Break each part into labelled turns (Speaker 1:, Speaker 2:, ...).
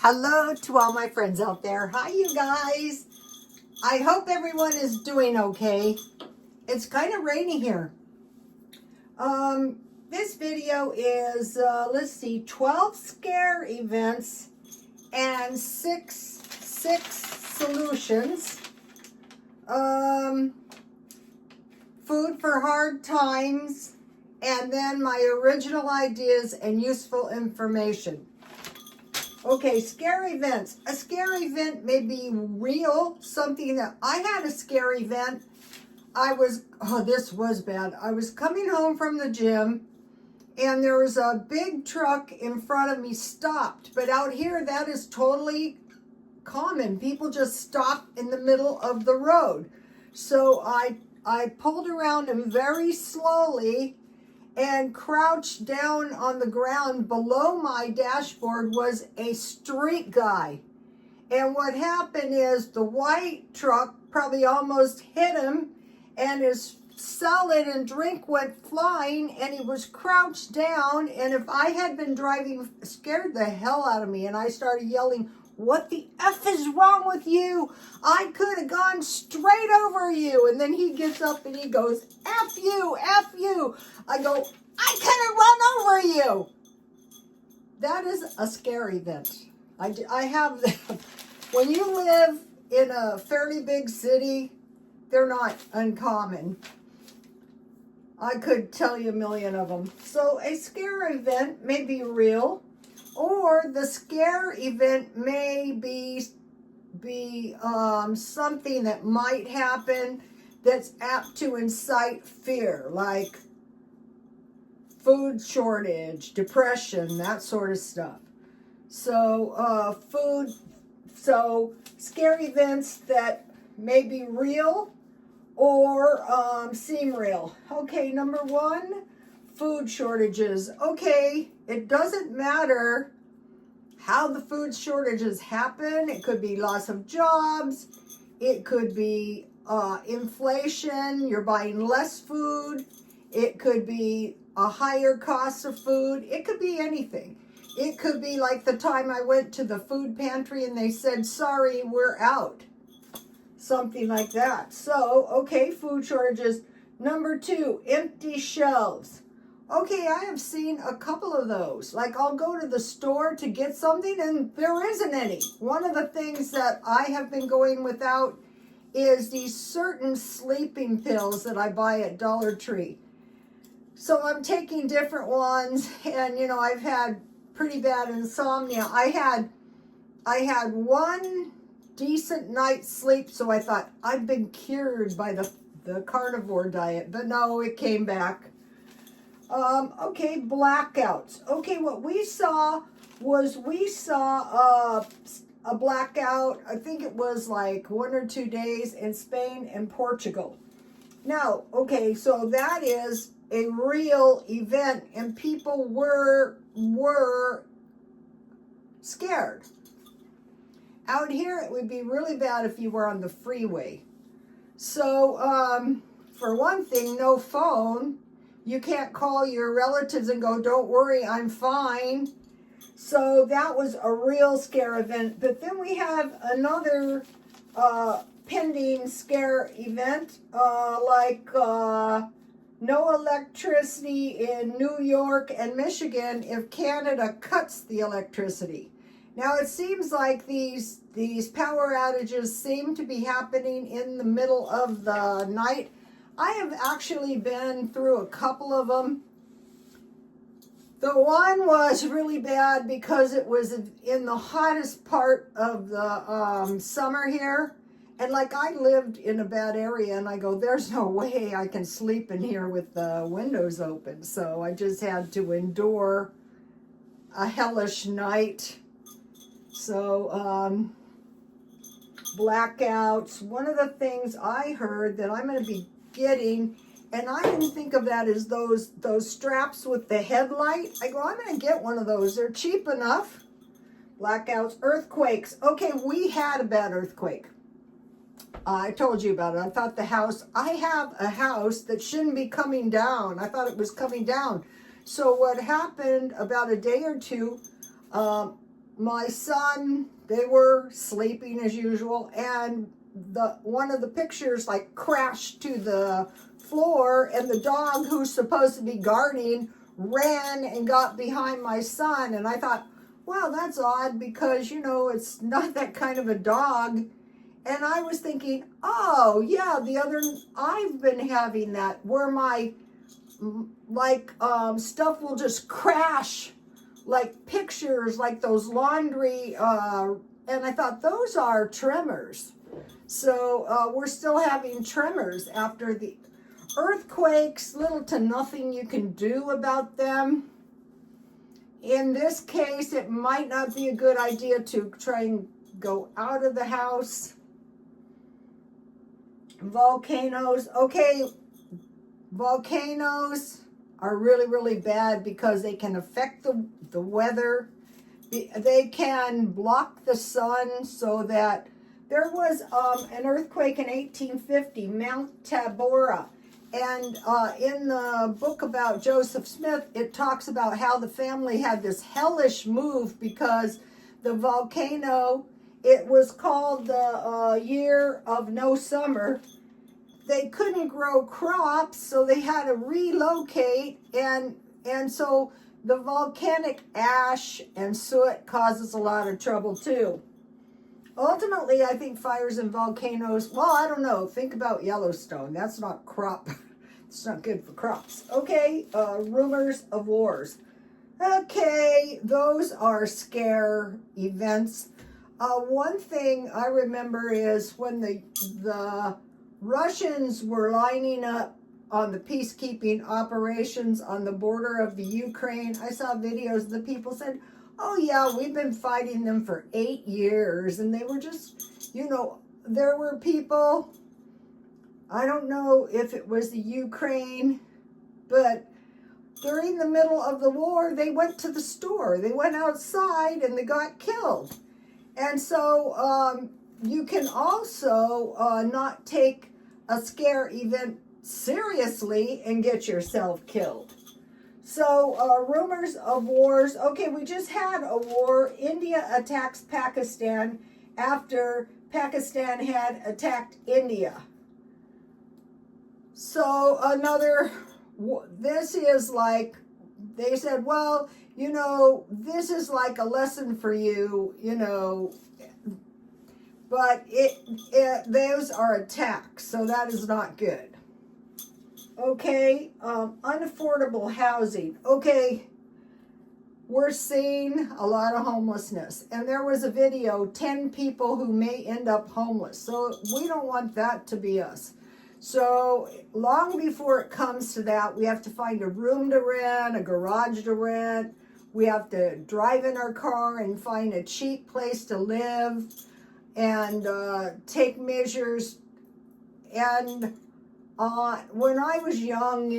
Speaker 1: Hello to all my friends out there. Hi, you guys. I hope everyone is doing okay. It's kind of rainy here. This video is, let's see, 12 scare events and six solutions. Food for hard times, and then my original ideas and useful information. Okay, scare events. A scare event may be real, something that I had a scare event. This was bad. I was coming home from the gym and there was a big truck in front of me stopped. But out here, that is totally common. People just stop in the middle of the road. So I pulled around him very slowly and crouched down on the ground. Below my dashboard was a street guy. And what happened is the white truck probably almost hit him and his salad and drink went flying and he was crouched down. And if I had been driving, scared the hell out of me. And I started yelling, "What the F is wrong with you? I could have gone straight over you." And then he gets up and he goes, "F you, F you." I go, "I could have run over you." That is a scare event. I have them. When you live in a fairly big city, they're not uncommon. I could tell you a million of them. So a scare event may be real, or the scare event may be something that might happen that's apt to incite fear, like food shortage, depression, that sort of stuff. So scare events that may be real or seem real. Okay, number one, food shortages. Okay, it doesn't matter how the food shortages happen. It could be loss of jobs. It could be inflation. You're buying less food. It could be a higher cost of food. It could be anything. It could be like the time I went to the food pantry and they said, "Sorry, we're out." Something like that. So, okay, food shortages. Number two, empty shelves. Okay, I have seen a couple of those. Like I'll go to the store to get something and there isn't any. One of the things that I have been going without is these certain sleeping pills that I buy at Dollar Tree. So I'm taking different ones and I've had pretty bad insomnia. I had one decent night's sleep, so I thought I've been cured by the carnivore diet, but no, it came back. Okay, blackouts. Okay, what we saw a blackout, I think it was like 1 or 2 days in Spain and Portugal. Now, okay, so that is a real event and people were scared. Out here, it would be really bad if you were on the freeway. So, for one thing, no phone. You can't call your relatives and go, "Don't worry, I'm fine." So that was a real scare event. But then we have another pending scare event, like no electricity in New York and Michigan if Canada cuts the electricity. Now it seems like these power outages seem to be happening in the middle of the night. I have actually been through a couple of them. The one was really bad because it was in the hottest part of the summer here. And like I lived in a bad area and I go, "There's no way I can sleep in here with the windows open." So I just had to endure a hellish night. So, blackouts. One of the things I heard that I'm going to be getting, and I didn't think of that as those straps with the headlight. I go, I'm going to get one of those. They're cheap enough. Blackouts, earthquakes. Okay, we had a bad earthquake. I told you about it. I thought I have a house that shouldn't be coming down. I thought it was coming down. So what happened about a day or two, my son, they were sleeping as usual, and one of the pictures like crashed to the floor, and the dog who's supposed to be guarding ran and got behind my son. And I thought, wow, that's odd, because it's not that kind of a dog. And I was thinking, oh yeah, I've been having that, where my stuff will just crash, like pictures, like those laundry, and I thought those are tremors. So we're still having tremors after the earthquakes. Little to nothing you can do about them. In this case, it might not be a good idea to try and go out of the house. Volcanoes. Okay, volcanoes are really, really bad because they can affect the weather. They can block the sun, so that there was an earthquake in 1850, Mount Tabora. And in the book about Joseph Smith, it talks about how the family had this hellish move because the volcano, it was called the year of no summer. They couldn't grow crops, so they had to relocate, and so the volcanic ash and soot causes a lot of trouble too. Ultimately, I think fires and volcanoes, well, I don't know. Think about Yellowstone. That's not crop. It's not good for crops. Okay, rumors of wars. Okay, those are scare events. One thing I remember is when the Russians were lining up on the peacekeeping operations on the border of the Ukraine. I saw videos, the people said, oh yeah, we've been fighting them for 8 years. And they were just, there were people, I don't know if it was the Ukraine, but during the middle of the war, they went to the store. They went outside and they got killed. And so you can also not take a scare event seriously and get yourself killed. So rumors of wars. Okay, we just had a war. India attacks Pakistan after Pakistan had attacked India. So this is like, they said, well, this is like a lesson for you, but those are attacks, so that is not good. Okay, unaffordable housing. Okay, we're seeing a lot of homelessness, and there was a video, 10 people who may end up homeless, so we don't want that to be us. So long before it comes to that, we have to find a room to rent, a garage to rent. We have to drive in our car and find a cheap place to live, and take measures. And when I was young,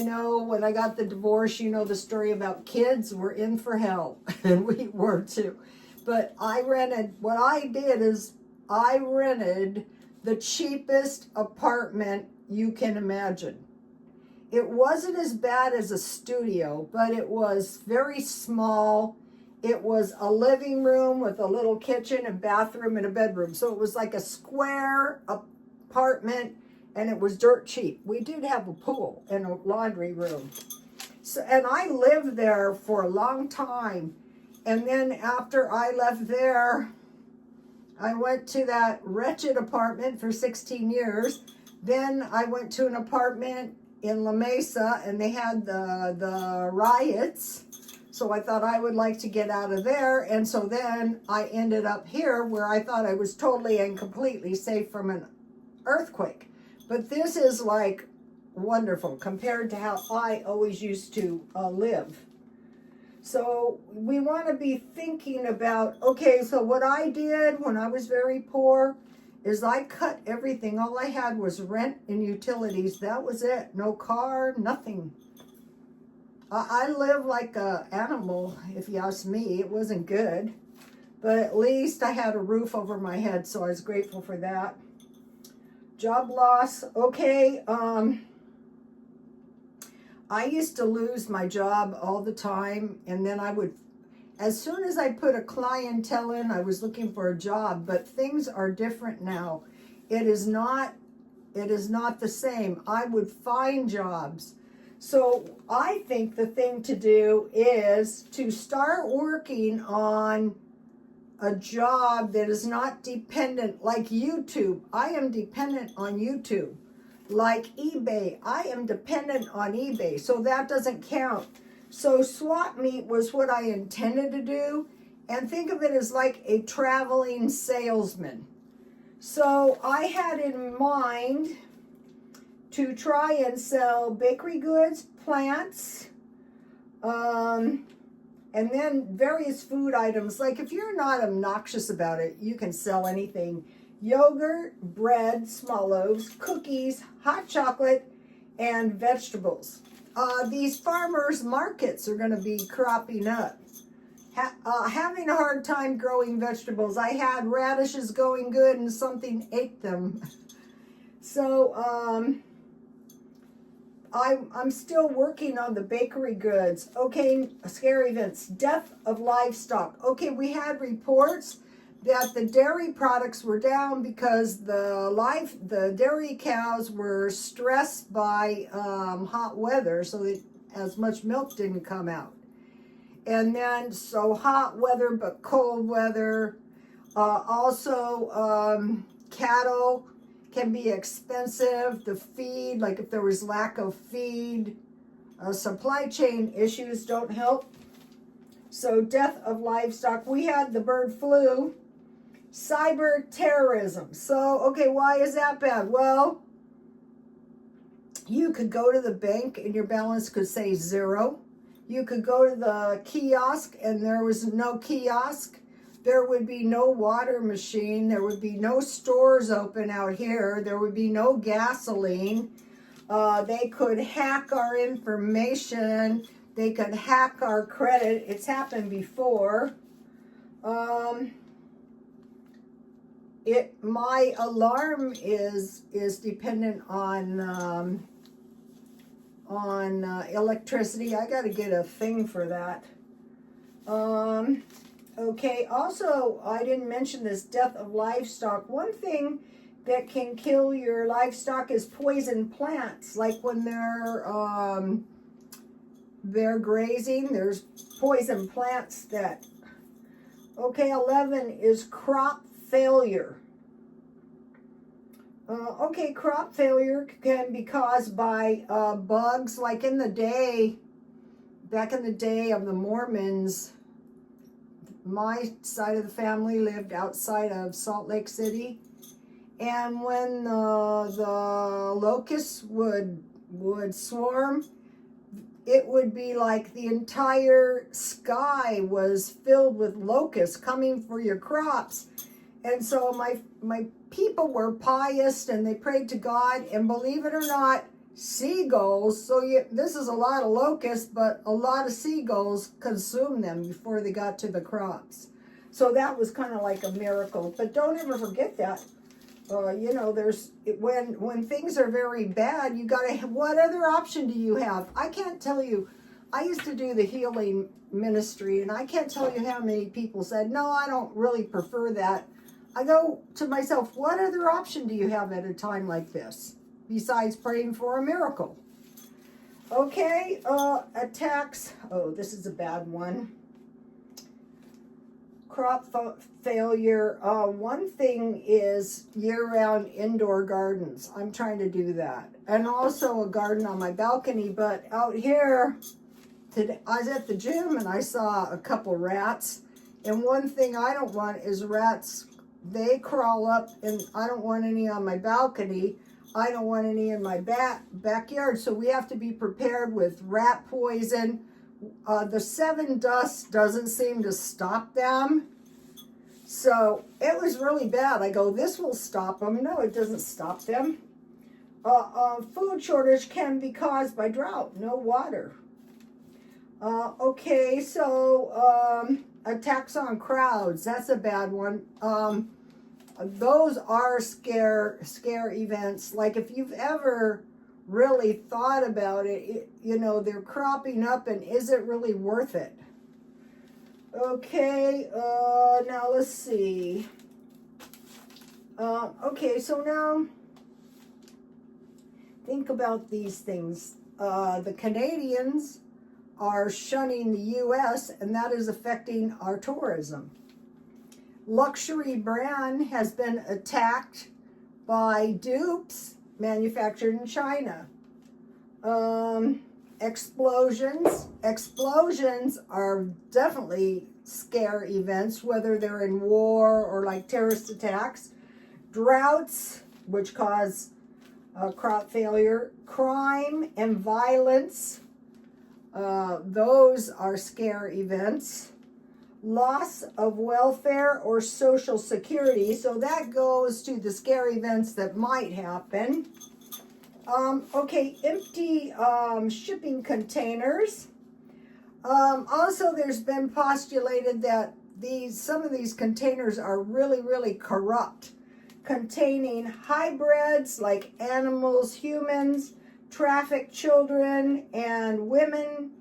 Speaker 1: when I got the divorce, the story about kids were in for hell, and we were too. But what I did is I rented the cheapest apartment you can imagine. It wasn't as bad as a studio, but it was very small. It was a living room with a little kitchen, a bathroom, and a bedroom. So it was like a square apartment, and it was dirt cheap. We did have a pool and a laundry room. So, and I lived there for a long time. And then after I left there, I went to that wretched apartment for 16 years. Then I went to an apartment in La Mesa, and they had the riots. So I thought I would like to get out of there. And so then I ended up here, where I thought I was totally and completely safe from an earthquake. But this is like wonderful compared to how I always used to live. So we want to be thinking about, okay, so what I did when I was very poor is I cut everything. All I had was rent and utilities. That was it. No car, nothing. I live like an animal, if you ask me. It wasn't good, but at least I had a roof over my head, so I was grateful for that. Job loss. Okay, I used to lose my job all the time, and then I would, as soon as I put a clientele in, I was looking for a job, but things are different now. It is not the same. I would find jobs. So I think the thing to do is to start working on a job that is not dependent, like YouTube. I am dependent on YouTube. Like eBay, I am dependent on eBay, so that doesn't count. So swap meet was what I intended to do, and think of it as like a traveling salesman. So I had in mind to try and sell bakery goods, plants, and then various food items. Like if you're not obnoxious about it, you can sell anything. Yogurt, bread, small loaves, cookies, hot chocolate, and vegetables. These farmers markets are going to be cropping up. Having a hard time growing vegetables. I had radishes going good and something ate them. So I'm still working on the bakery goods. Okay, scary events. Death of livestock. Okay, we had reports that the dairy products were down because the dairy cows were stressed by hot weather, so that as much milk didn't come out. And then, so hot weather, but cold weather. Also, cattle can be expensive. The feed, like if there was lack of feed, supply chain issues don't help. So death of livestock. We had the bird flu. Cyber terrorism. So, okay, why is that bad? Well, you could go to the bank and your balance could say 0. You could go to the kiosk and there was no kiosk. There would be no water machine. There would be no stores open out here. There would be no gasoline. They could hack our information. They could hack our credit. It's happened before. My alarm is dependent on electricity. I got to get a thing for that. Okay, also, I didn't mention this death of livestock. One thing that can kill your livestock is poison plants. Like when they're grazing, there's poison plants that... Okay, 11 is crop failure. Okay, crop failure can be caused by bugs. Like in the day, back in the day of the Mormons, my side of the family lived outside of Salt Lake City. And when the locusts would swarm, it would be like the entire sky was filled with locusts coming for your crops. And so my people were pious and they prayed to God, and believe it or not, seagulls, this is a lot of locusts, but a lot of seagulls consumed them before they got to the crops. So that was kind of like a miracle. But don't ever forget that. When things are very bad, you gotta, what other option do you have? I can't tell you. I used to do the healing ministry, and I can't tell you how many people said, no, I don't really prefer that. I go to myself, what other option do you have at a time like this, besides praying for a miracle? Okay, attacks. Oh, this is a bad one. Crop failure. One thing is year-round indoor gardens. I'm trying to do that. And also a garden on my balcony. But out here, today, I was at the gym and I saw a couple rats. And one thing I don't want is rats. They crawl up, and I don't want any on my balcony. I don't want any in my backyard. So we have to be prepared with rat poison. The 7 dust doesn't seem to stop them. So it was really bad. I go, this will stop them. No, it doesn't stop them. Food shortage can be caused by drought, no water. Okay, so attacks on crowds. That's a bad one. Those are scare events. Like if you've ever really thought about it, they're cropping up, and is it really worth it? Okay, now let's see. Okay, so now think about these things. The Canadians are shunning the U.S., and that is affecting our tourism. Luxury brand has been attacked by dupes manufactured in China. Explosions are definitely scare events, whether they're in war or like terrorist attacks. Droughts, which cause crop failure. Crime and violence, those are scare events. Loss of welfare or social security, so that goes to the scare events that might happen. Okay, empty shipping containers. Also, there's been postulated that some of these containers are really, really corrupt, containing hybrids like animals, humans, trafficked children and women,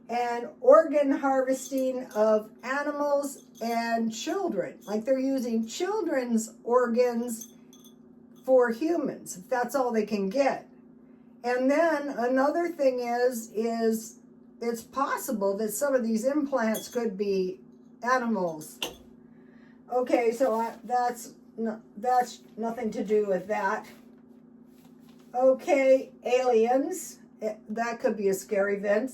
Speaker 1: and organ harvesting of animals and children. Like they're using children's organs for humans, if that's all they can get. And then another thing is it's possible that some of these implants could be animals. Okay, so that's nothing to do with that. Okay, aliens, that could be a scary event.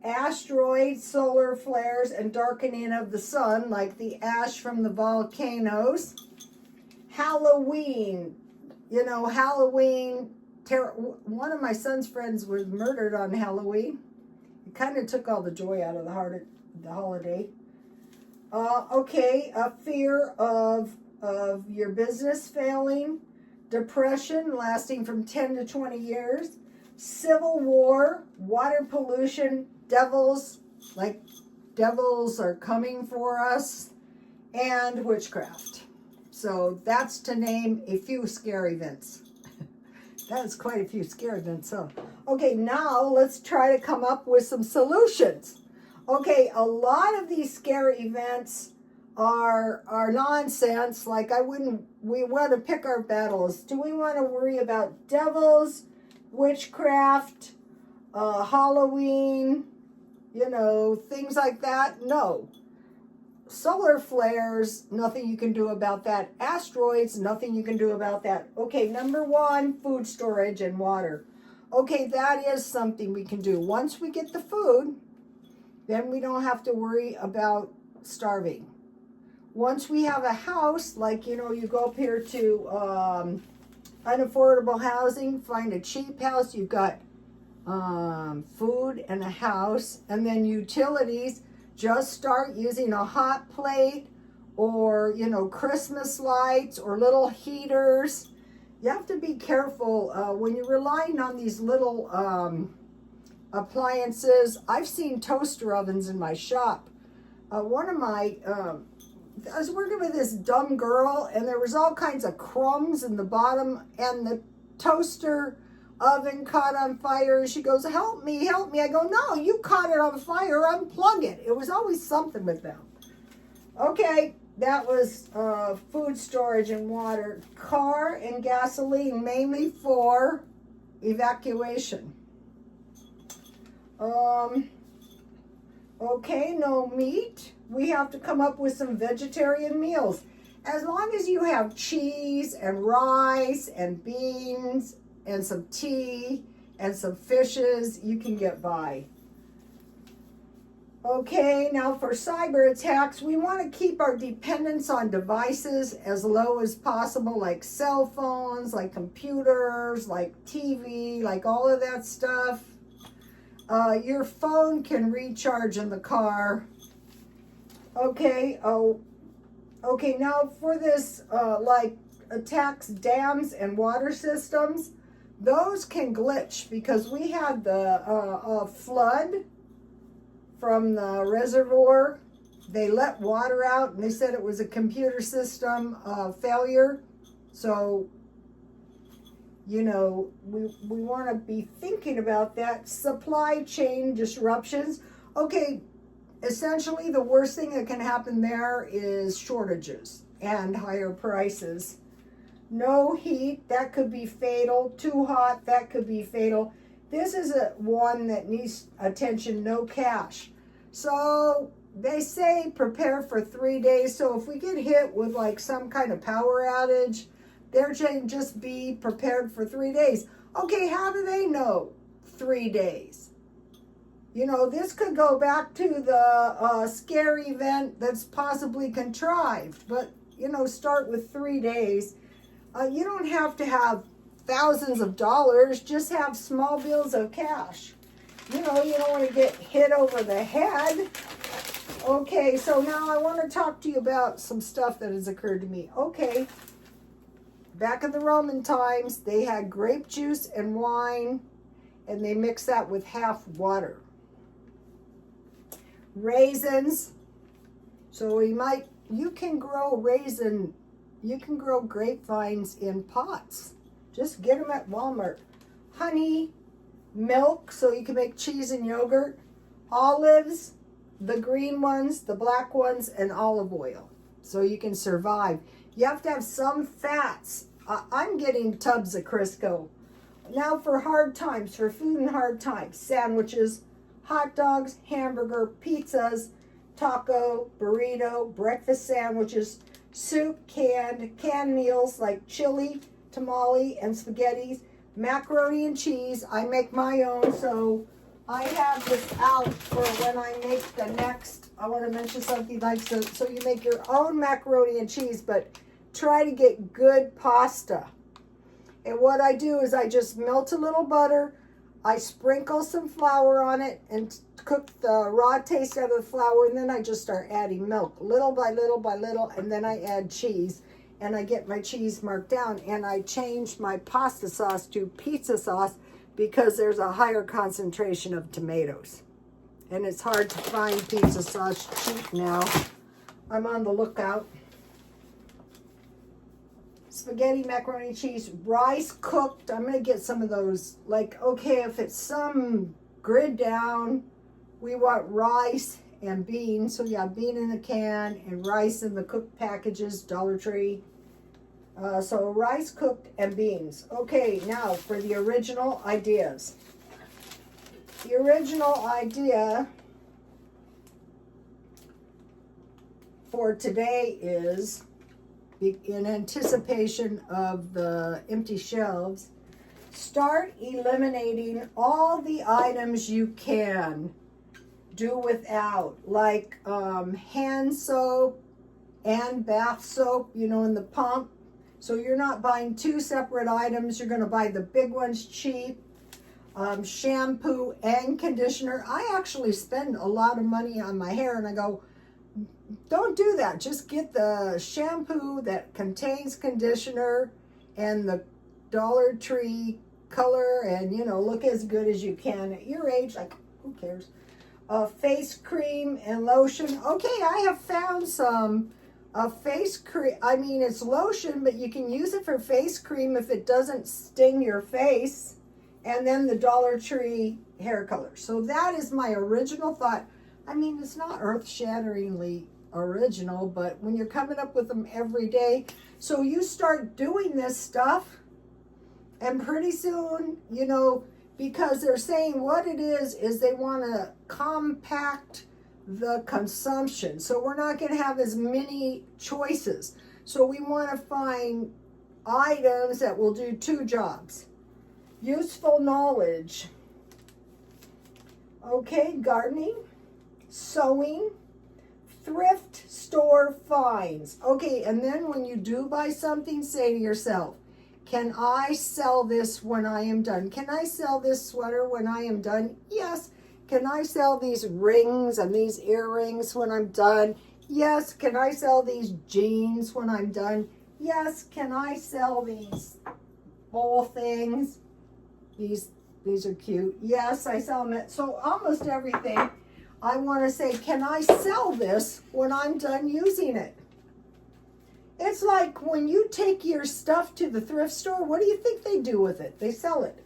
Speaker 1: Asteroids, solar flares, and darkening of the sun, like the ash from the volcanoes. Halloween, Halloween. One of my son's friends was murdered on Halloween. It kind of took all the joy out of the holiday. Okay, a fear of your business failing. Depression lasting from 10 to 20 years. Civil war, water pollution, devils are coming for us, and witchcraft. So that's to name a few scare events. That's quite a few scare events, huh? Okay, now let's try to come up with some solutions. Okay, a lot of these scare events are nonsense. Like we want to pick our battles. Do we want to worry about devils, witchcraft, Halloween, things like that? No. Solar flares, nothing you can do about that. Asteroids, nothing you can do about that. Okay, number one, food storage and water. Okay, that is something we can do. Once we get the food, then we don't have to worry about starving. Once we have a house, like, you go up here to unaffordable housing, find a cheap house, you've got food and a house, and then utilities. Just start using a hot plate or, Christmas lights or little heaters. You have to be careful when you're relying on these little appliances. I've seen toaster ovens in my shop. I was working with this dumb girl, and there was all kinds of crumbs in the bottom, and the toaster oven caught on fire, and she goes, help me. I go, no, you caught it on fire, unplug it. It was always something with them. Okay, that was food storage and water. Car and gasoline, mainly for evacuation. Okay, no meat. We have to come up with some vegetarian meals. As long as you have cheese and rice and beans and some tea and some fishes, you can get by. Okay, now for cyber attacks, we want to keep our dependence on devices as low as possible, like cell phones, like computers, like TV, like all of that stuff. Your phone can recharge in the car. Okay, okay, now for this, like attacks dams and water systems, those can glitch because we had the flood from the reservoir. They let water out and they said it was a computer system failure. So, we want to be thinking about that. Supply chain disruptions. Okay, essentially the worst thing that can happen there is shortages and higher prices. No heat, that could be fatal. Too hot, that could be fatal. This is one that needs attention, no cash. So they say prepare for 3 days. So if we get hit with like some kind of power outage, they're saying just be prepared for 3 days. Okay, how do they know 3 days? You know, this could go back to the scary event that's possibly contrived. But, you know, start with 3 days. You don't have to have thousands of dollars. Just have small bills of cash. You know, you don't want to get hit over the head. Okay, so now I want to talk to you about some stuff that has occurred to me. Okay, back in the Roman times, they had grape juice and wine, and they mixed that with half water. Raisins. So you can grow grapevines in pots. Just get them at Walmart. Honey, milk, so you can make cheese and yogurt. Olives, the green ones, the black ones, and olive oil, so you can survive. You have to have some fats. I'm getting tubs of Crisco. Now for hard times, for food and hard times, sandwiches, hot dogs, hamburger, pizzas, taco, burrito, breakfast sandwiches, soup, canned meals like chili, tamale, and spaghettis, macaroni and cheese. I make my own, so I have this out for when I make the next. I want to mention something like so you make your own macaroni and cheese, but try to get good pasta. And what I do is I just melt a little butter, I sprinkle some flour on it and cook the raw taste out of the flour, and then I just start adding milk little by little by little, and then I add cheese, and I get my cheese marked down, and I change my pasta sauce to pizza sauce because there's a higher concentration of tomatoes. And it's hard to find pizza sauce cheap now. I'm on the lookout. Spaghetti, macaroni, cheese, rice cooked. I'm going to get some of those. Like, okay, if it's some grid down, we want rice and beans. So yeah, bean in the can and rice in the cooked packages, Dollar Tree. So rice cooked and beans. Okay, now for the original ideas. The original idea for today is, in anticipation of the empty shelves, start eliminating all the items you can do without, like hand soap and bath soap, you know, in the pump. So you're not buying two separate items. You're going to buy the big ones cheap. Shampoo and conditioner. I actually spend a lot of money on my hair, and I go, don't do that. Just get the shampoo that contains conditioner and the Dollar Tree color, and, you know, look as good as you can at your age. Like, who cares? Face cream and lotion. Okay, I have found some face cream. I mean, it's lotion, but you can use it for face cream if it doesn't sting your face. And then the Dollar Tree hair color. So that is my original thought. I mean, it's not earth-shatteringly original, but when you're coming up with them every day, so you start doing this stuff, and pretty soon, you know, because they're saying what it is they want to compact the consumption. So we're not going to have as many choices. So we want to find items that will do two jobs. Useful knowledge. Okay, gardening, sewing, thrift store finds. Okay, and then when you do buy something, say to yourself, can I sell this when I am done? Can I sell this sweater when I am done? Yes. Can I sell these rings and these earrings when I'm done? Yes. Can I sell these jeans when I'm done? Yes. Can I sell these bowl things? These are cute. Yes, I sell them. So almost everything, I want to say, can I sell this when I'm done using it? It's like when you take your stuff to the thrift store, what do you think they do with it? They sell it.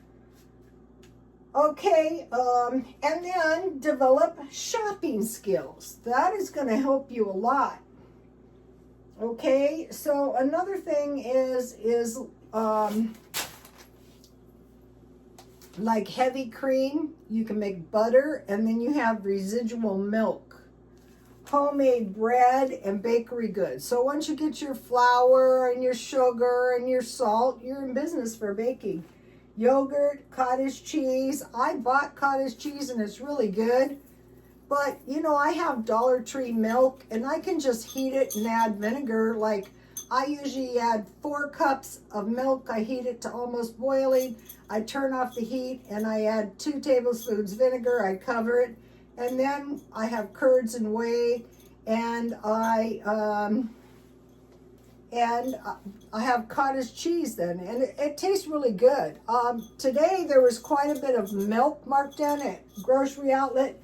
Speaker 1: Okay, and then develop shopping skills. That is going to help you a lot. Okay, so another thing is like heavy cream. You can make butter, and then you have residual milk, homemade bread, and bakery goods. So once you get your flour and your sugar and your salt, you're in business for baking. Yogurt, cottage cheese. I bought cottage cheese and it's really good. But, you know, I have Dollar Tree milk and I can just heat it and add vinegar. Like, I usually add 4 cups of milk. I heat it to almost boiling. I turn off the heat and I add 2 tablespoons vinegar. I cover it. And then I have curds and whey, and I have cottage cheese then, and it tastes really good. Today there was quite a bit of milk marked down at grocery outlet.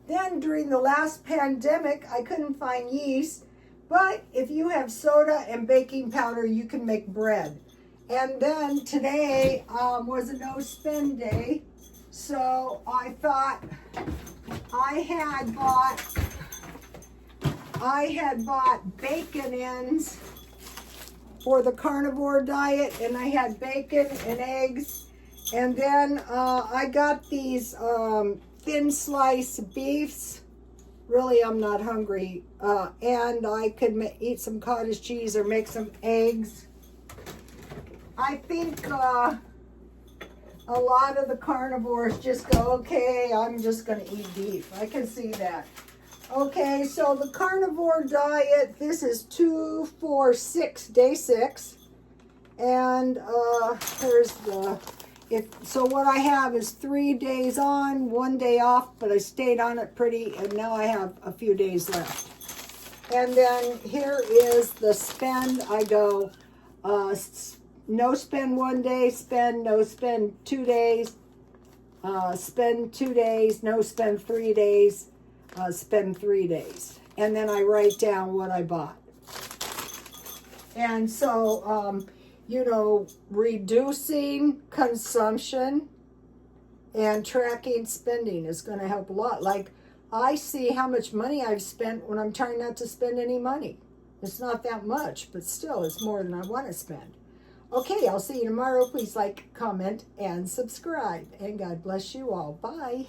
Speaker 1: Then during the last pandemic, I couldn't find yeast, but if you have soda and baking powder, you can make bread. And then today was a no spend day, so I thought I had bought bacon ends for the carnivore diet, and I had bacon and eggs, and then I got these thin slice beefs. Really, I'm not hungry, and I could eat some cottage cheese or make some eggs. I think a lot of the carnivores just go, okay, I'm just going to eat beef. I can see that. Okay, so the carnivore diet, this is 2, 4, 6, day 6. And here's so what I have is 3 days on, 1 day off, but I stayed on it pretty, and now I have a few days left. And then here is the spend. I go no spend 1 day, spend, no spend 2 days, spend 2 days, no spend 3 days, spend 3 days. And then I write down what I bought. And so, you know, reducing consumption and tracking spending is going to help a lot. Like, I see how much money I've spent when I'm trying not to spend any money. It's not that much, but still, it's more than I want to spend. Okay, I'll see you tomorrow. Please like, comment, and subscribe. And God bless you all. Bye.